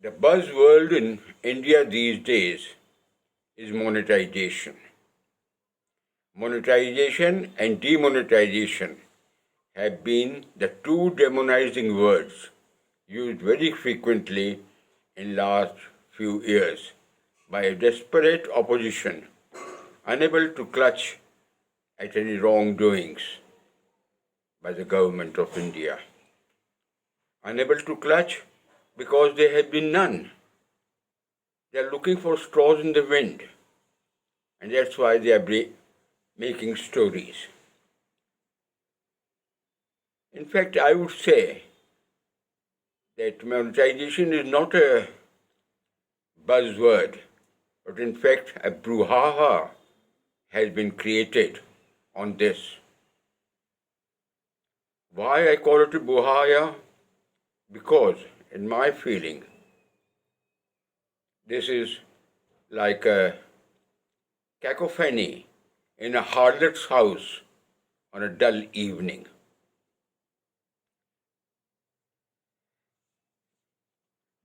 The buzzword in India these days is monetization. Monetization and demonetization have been the two demonizing words used very frequently in last few years by a desperate opposition unable to clutch at any wrongdoings by the government of India. Unable to clutch because there have been none. They are looking for straws in the wind, and that's why they are making stories. In fact, I would say that monetization is not a buzzword, but in fact a brouhaha has been created on this. Why I call it a brouhaha? Because, in my feeling, this is like a cacophony in a harlot's house on a dull evening.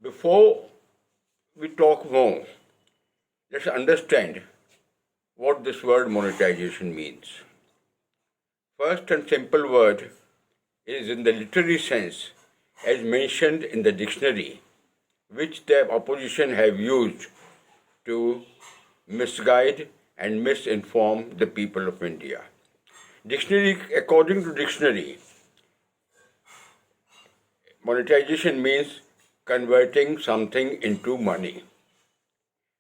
Before we talk more, let's understand what this word monetization means. First and simple word is in the literary sense as mentioned in the dictionary, which the opposition have used to misguide and misinform the people of India. According to dictionary, monetization means converting something into money.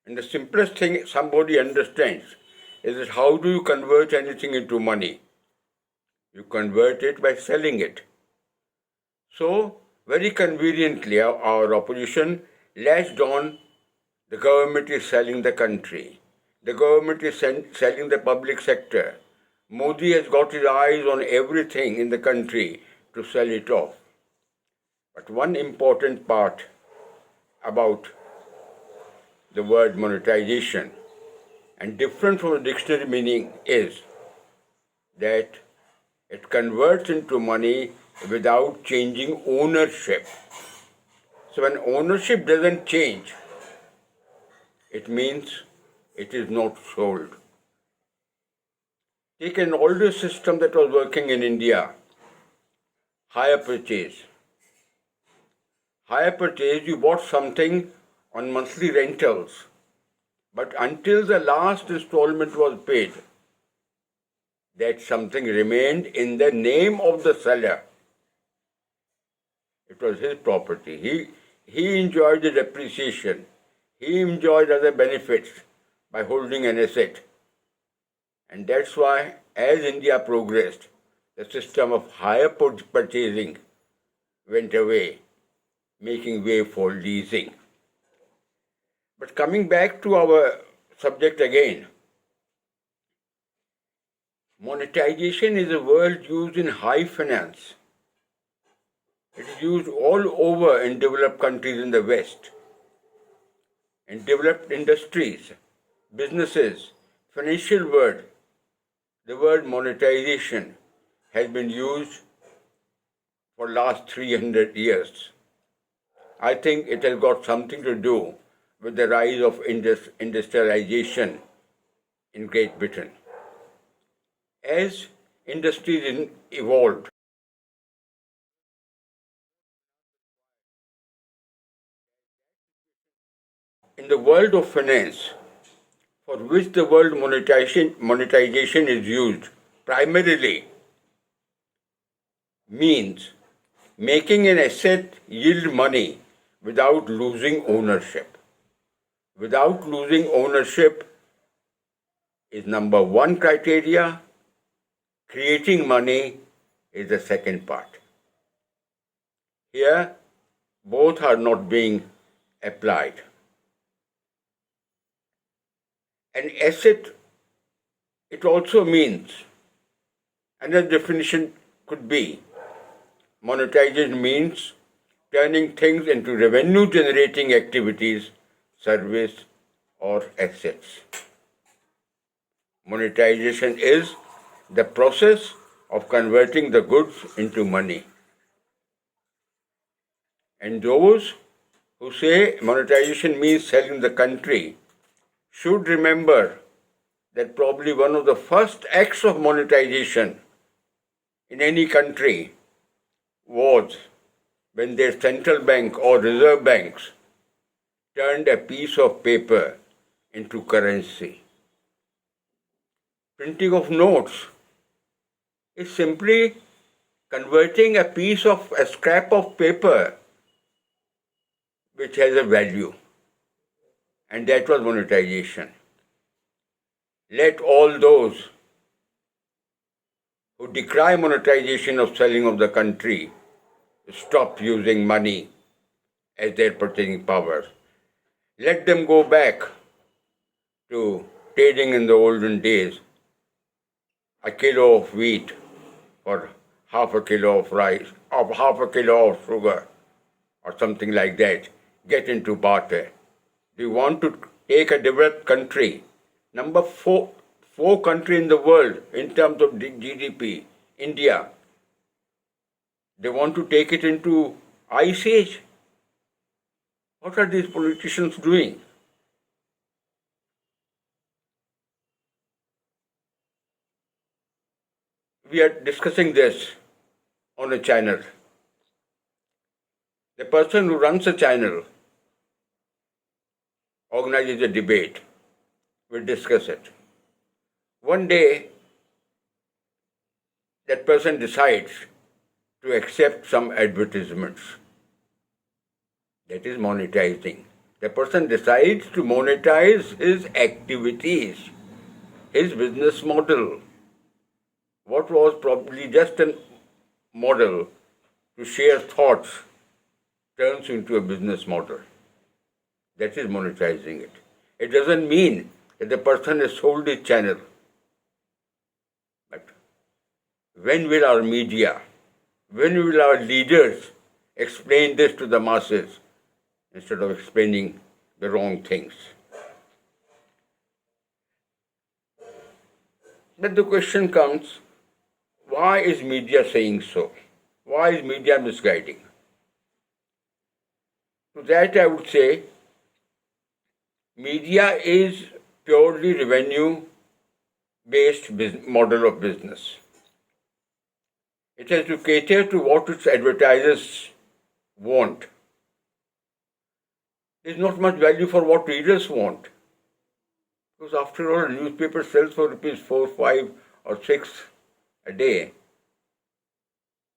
And the simplest thing somebody understands is that how do you convert anything into money? You convert it by selling it. So, very conveniently, our opposition latched on the government is selling the country. The government is selling the public sector. Modi has got his eyes on everything in the country to sell it off. But one important part about the word monetization and different from the dictionary meaning is that it converts into money without changing ownership. So when ownership doesn't change, it means it is not sold. Take an older system that was working in India, hire purchase. Hire purchase, you bought something on monthly rentals, but until the last installment was paid, that something remained in the name of the seller. It was his property. He enjoyed the depreciation. He enjoyed other benefits by holding an asset. And that's why, as India progressed, the system of hire purchasing went away, making way for leasing. But coming back to our subject again, monetization is a word used in high finance. It is used all over in developed countries in the West. In developed industries, businesses, financial world, the word monetization has been used for last 300 years. I think it has got something to do with the rise of industrialization in Great Britain. As industries evolved, in the world of finance, for which the word monetization is used primarily, means making an asset yield money without losing ownership. Without losing ownership is number one criteria. Creating money is the second part. Here, both are not being applied. An asset, it also means, another definition could be, monetization means turning things into revenue generating activities, service or assets. Monetization is the process of converting the goods into money. And those who say monetization means selling the country should remember that probably one of the first acts of monetization in any country was when their central bank or reserve banks turned a piece of paper into currency. Printing of notes is simply converting a scrap of paper which has a value, and that was monetization. Let all those who decry monetization of selling of the country stop using money as their purchasing power. Let them go back to trading in the olden days, a kilo of wheat for half a kilo of rice, or half a kilo of sugar, or something like that. Get into barter. Do you want to take a developed country, number four country in the world in terms of GDP, India? They want to take it into ice age? What are these politicians doing? We are discussing this on a channel. The person who runs a channel organizes a debate. We'll discuss it. One day, that person decides to accept some advertisements. That is monetizing. The person decides to monetize his activities, his business model. What was probably just a model to share thoughts turns into a business model. That is monetizing it. It doesn't mean that the person has sold his channel. But when will our media, when will our leaders explain this to the masses instead of explaining the wrong things? But the question comes, why is media saying so? Why is media misguiding? To that I would say, media is purely revenue-based model of business. It has to cater to what its advertisers want. There is not much value for what readers want. Because after all, a newspaper sells for rupees 4, 5 or 6 a day.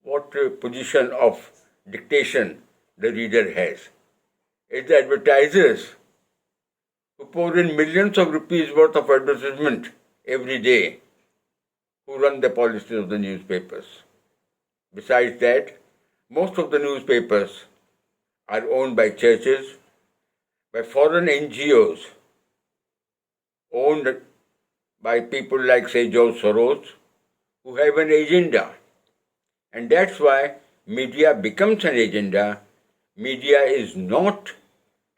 What position of dictation the reader has? It's the advertisers who pour in millions of rupees worth of advertisement every day who run the policies of the newspapers. Besides that, most of the newspapers are owned by churches, by foreign NGOs, owned by people like, say, George Soros, who have an agenda. And that's why media becomes an agenda. Media is not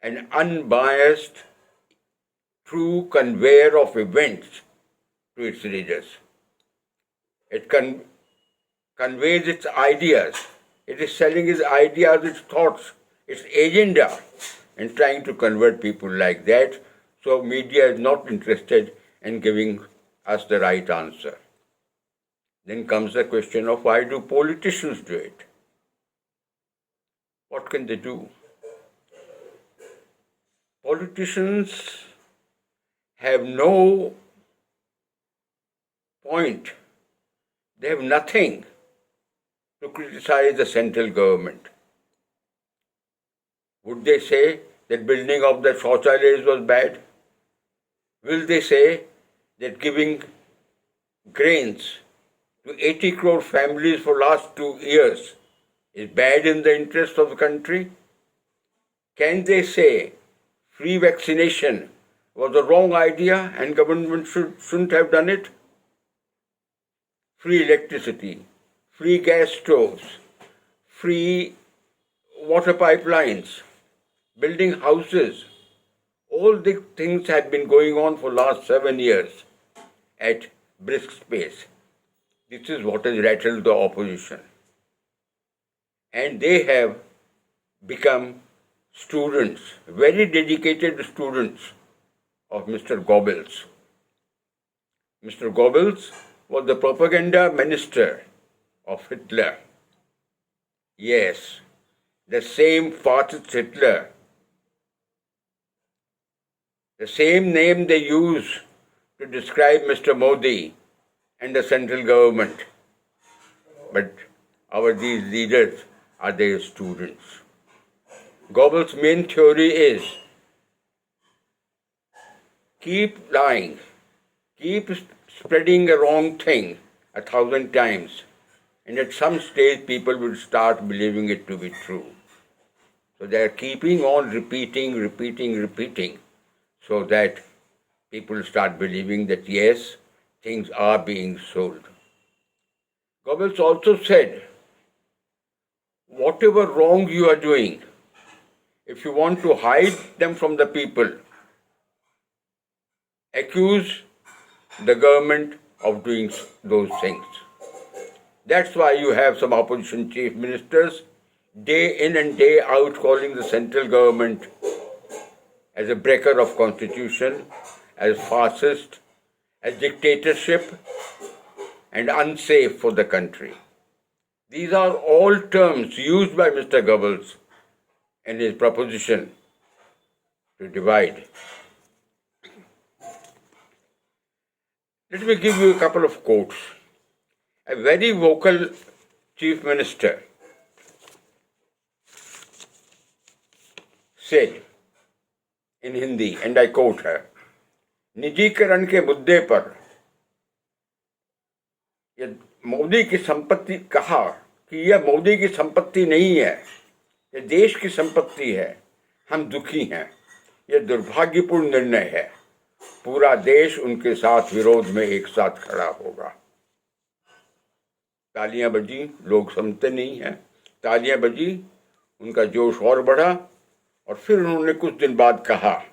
an unbiased, true conveyor of events to its readers. It conveys its ideas. It is selling its ideas, its thoughts, its agenda, and trying to convert people like that. So media is not interested in giving us the right answer. Then comes the question of, why do politicians do it? What can they do? Politicians have no point. They have nothing to criticize the central government. Would they say that building of the shauchalayas was bad? Will they say that giving grains to 80 crore families for last 2 years is bad in the interest of the country? Can they say free vaccination was a wrong idea and government shouldn't have done it? Free electricity, free gas stoves, free water pipelines, building houses, all these things have been going on for last 7 years at brisk pace. This is what has rattled the opposition. And they have become students, very dedicated students of Mr. Goebbels. Mr. Goebbels was the propaganda minister of Hitler. Yes, the same fascist Hitler. The same name they use to describe Mr. Modi and the central government. But these leaders are their students. Goebbels' main theory is keep lying, keep spreading a wrong thing 1,000 times, and at some stage people will start believing it to be true. So they are keeping on repeating, so that people start believing that yes, things are being sold. Goebbels also said, whatever wrong you are doing, if you want to hide them from the people, accuse the government of doing those things. That's why you have some opposition chief ministers day in and day out calling the central government as a breaker of constitution, as fascist, as dictatorship, and unsafe for the country. These are all terms used by Mr. Goebbels in his proposition to divide. Let me give you a couple of quotes. A very vocal chief minister said in Hindi, and I quote her, निजीकरण के मुद्दे पर ये मोदी की संपत्ति कहा कि यह मोदी की संपत्ति नहीं है, यह देश की संपत्ति है, हम दुखी हैं, यह दुर्भाग्यपूर्ण निर्णय है, पूरा देश उनके साथ विरोध में एक साथ खड़ा होगा। तालियां बजी, लोग समझते नहीं हैं, तालियां बजी, उनका जोश और बढ़ा, और फिर उन्होंने कुछ दिन बाद कहा,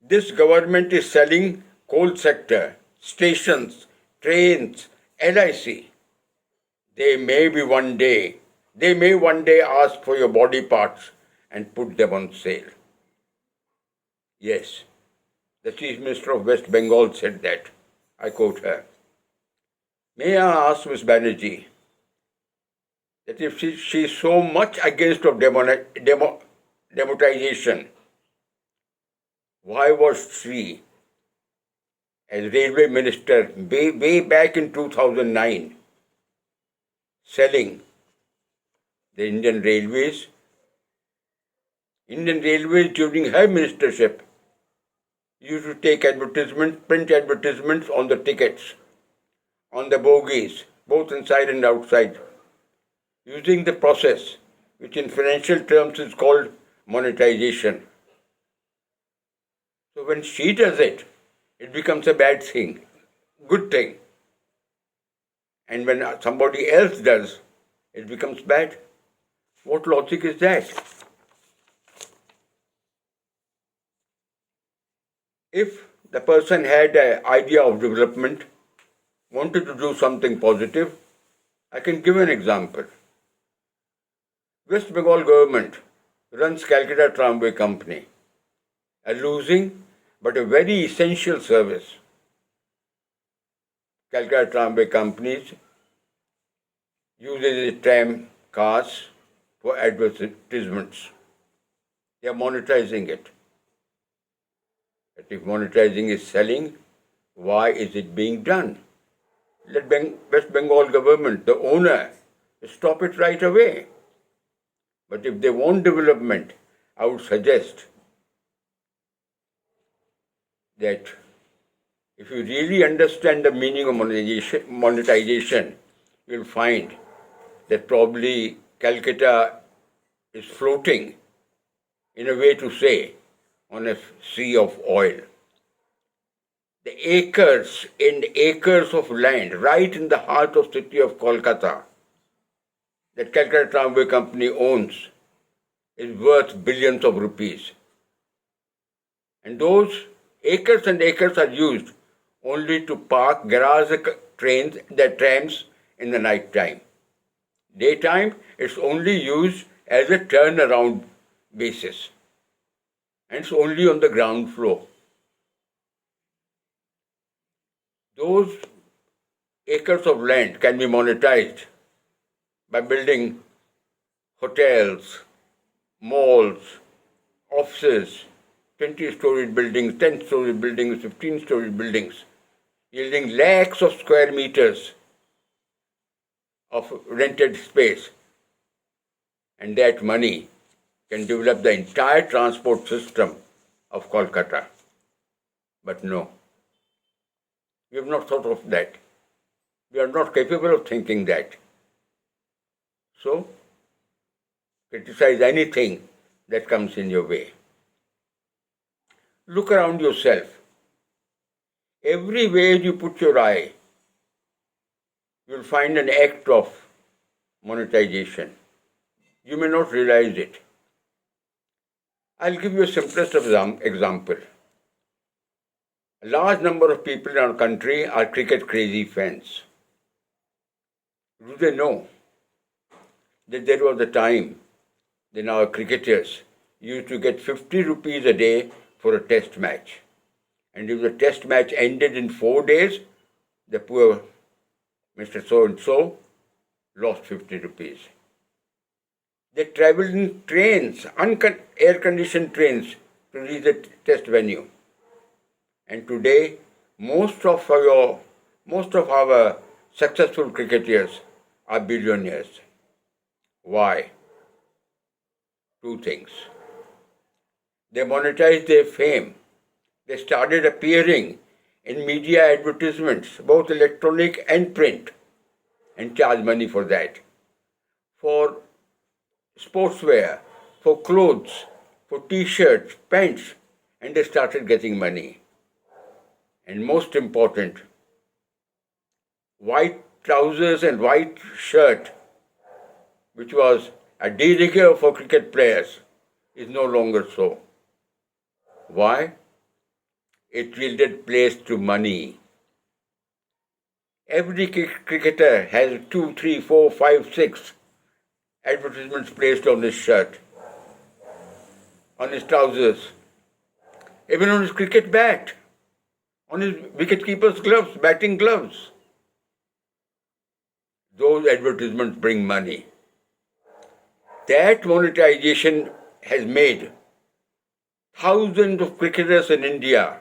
This government is selling coal sector, stations, trains, LIC. They may one day ask for your body parts and put them on sale. Yes, the Chief Minister of West Bengal said that. I quote her. May I ask Ms. Banerjee that if she is so much against of demonetization, why was she, as railway minister way back in 2009, selling the Indian Railways? Indian Railways during her ministership used to take print advertisements on the tickets, on the bogies, both inside and outside, using the process which in financial terms is called monetization. So when she does it, it becomes a bad thing, good thing. And when somebody else does, it becomes bad. What logic is that? If the person had an idea of development, wanted to do something positive, I can give an example. West Bengal government runs Calcutta Tramway Company, a losing but a very essential service. Calcutta Tramway Companies uses its tram cars for advertisements. They are monetizing it. But if monetizing is selling, why is it being done? Let West Bengal government, the owner, stop it right away. But if they want development, I would suggest that if you really understand the meaning of monetization, you'll find that probably Calcutta is floating, in a way to say, on a sea of oil. The acres and acres of land right in the heart of city of Kolkata that Calcutta Tramway Company owns is worth billions of rupees. And those acres and acres are used only to park garage trams in the night time. Daytime, it's only used as a turnaround basis. And it's only on the ground floor. Those acres of land can be monetized by building hotels, malls, offices, 20-story buildings, 10-story buildings, 15-story buildings, yielding lakhs of square meters of rented space. And that money can develop the entire transport system of Kolkata. But no, we have not thought of that. We are not capable of thinking that. So, criticize anything that comes in your way. Look around yourself. Everywhere you put your eye, you'll find an act of monetization. You may not realize it. I'll give you a simplest example. A large number of people in our country are cricket crazy fans. Do they know that there was a time when our cricketers used to get 50 rupees a day for a test match? And if the test match ended in 4 days, the poor Mr. So-and-so lost 50 rupees. They traveled in trains, air-conditioned trains, to reach the test venue. And today, most of our successful cricketers are billionaires. Why? Two things. They monetized their fame. They started appearing in media advertisements, both electronic and print, and charge money for that. For sportswear, for clothes, for t-shirts, pants, and they started getting money. And most important, white trousers and white shirt, which was a de rigueur for cricket players, is no longer so. Why? It yielded place to money. Every cricketer has 2, 3, 4, 5, 6 advertisements placed on his shirt, on his trousers, even on his cricket bat, on his wicketkeeper's gloves, batting gloves. Those advertisements bring money. That monetization has made thousands of cricketers in India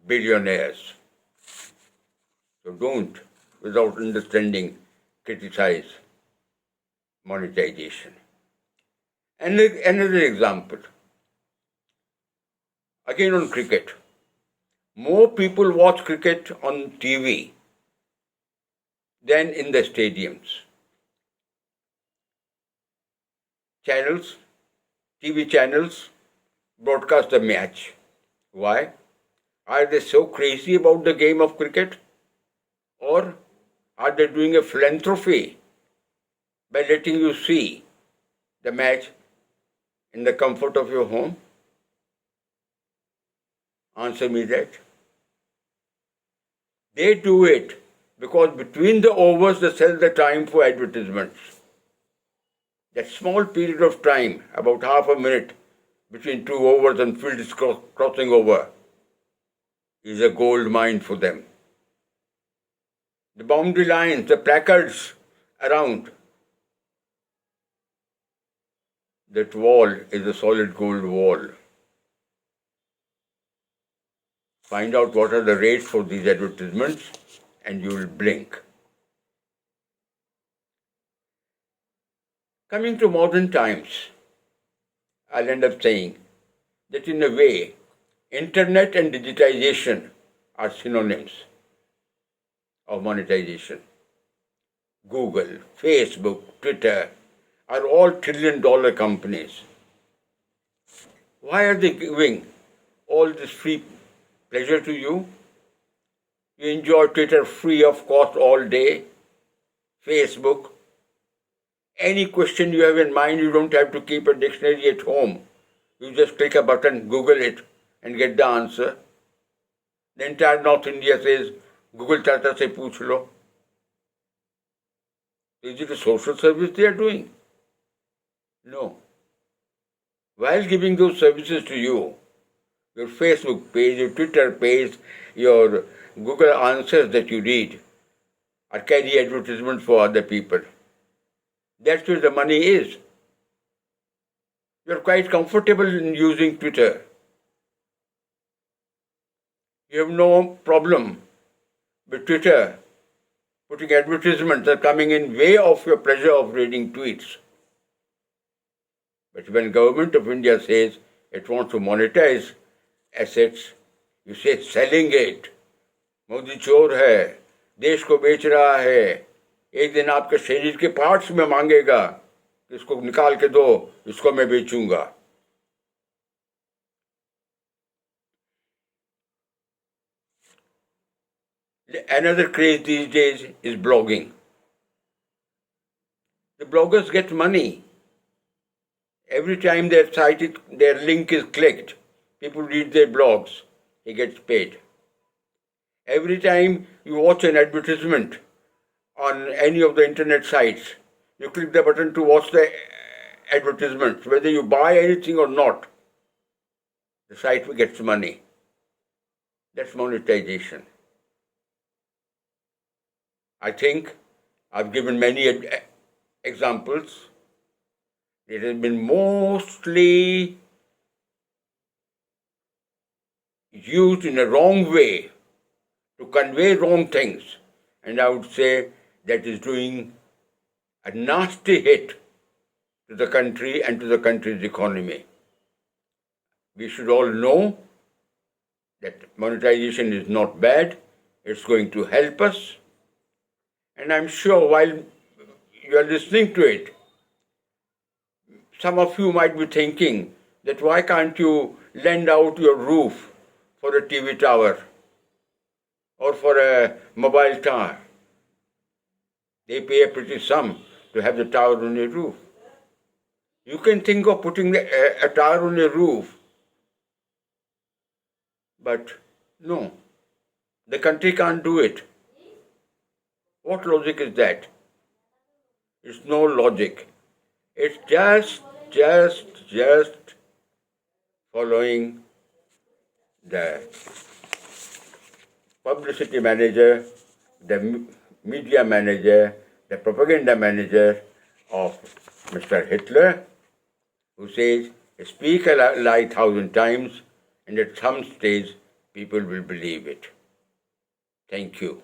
billionaires. So don't, without understanding, criticize monetization. And another example, again on cricket. More people watch cricket on TV than in the stadiums. TV channels broadcast the match. Why? Are they so crazy about the game of cricket? Or are they doing a philanthropy by letting you see the match in the comfort of your home? Answer me that. They do it because between the overs they sell the time for advertisements. That small period of time, about half a minute between 2 overs and field is crossing over, is a gold mine for them. The boundary lines, the placards around, that wall is a solid gold wall. Find out what are the rates for these advertisements and you will blink. Coming to modern times, I'll end up saying that in a way, internet and digitization are synonyms of monetization. Google, Facebook, Twitter are all trillion-dollar companies. Why are they giving all this free pleasure to you? You enjoy Twitter free of cost all day, Facebook. Any question you have in mind, you don't have to keep a dictionary at home. You just click a button, Google it, and get the answer. The entire North India says, Google Tata se pooch lo. Is it a social service they are doing? No. While giving those services to you, your Facebook page, your Twitter page, your Google answers that you read or carry advertisements for other people. That's where the money is. You're quite comfortable in using Twitter. You have no problem with Twitter putting advertisements that are coming in way of your pleasure of reading tweets. But when government of India says it wants to monetize assets, you say selling it. Modi चोर है, देश को बेच रहा है, एक दिन आपके शरीर के पार्ट्स में मांगेगा, इसको निकाल के दो, इसको मैं बेचूंगा. Another craze these days is blogging. The bloggers get money. Every time their link is clicked, people read their blogs, he gets paid. Every time you watch an advertisement on any of the internet sites, you click the button to watch the advertisements, whether you buy anything or not, the site gets money. That's monetization. I think I've given many examples. It has been mostly used in a wrong way to convey wrong things, and I would say that is doing a nasty hit to the country and to the country's economy. We should all know that monetization is not bad, it's going to help us, and I'm sure while you are listening to it, some of you might be thinking that why can't you lend out your roof for a TV tower or for a mobile tower? They pay a pretty sum to have the tower on your roof. You can think of putting a tower on your roof, but no, the country can't do it. What logic is that? It's no logic. It's just following the publicity manager, the media manager, the propaganda manager of Mr. Hitler, who says, speak a lie 1,000 times and at some stage people will believe it. Thank you.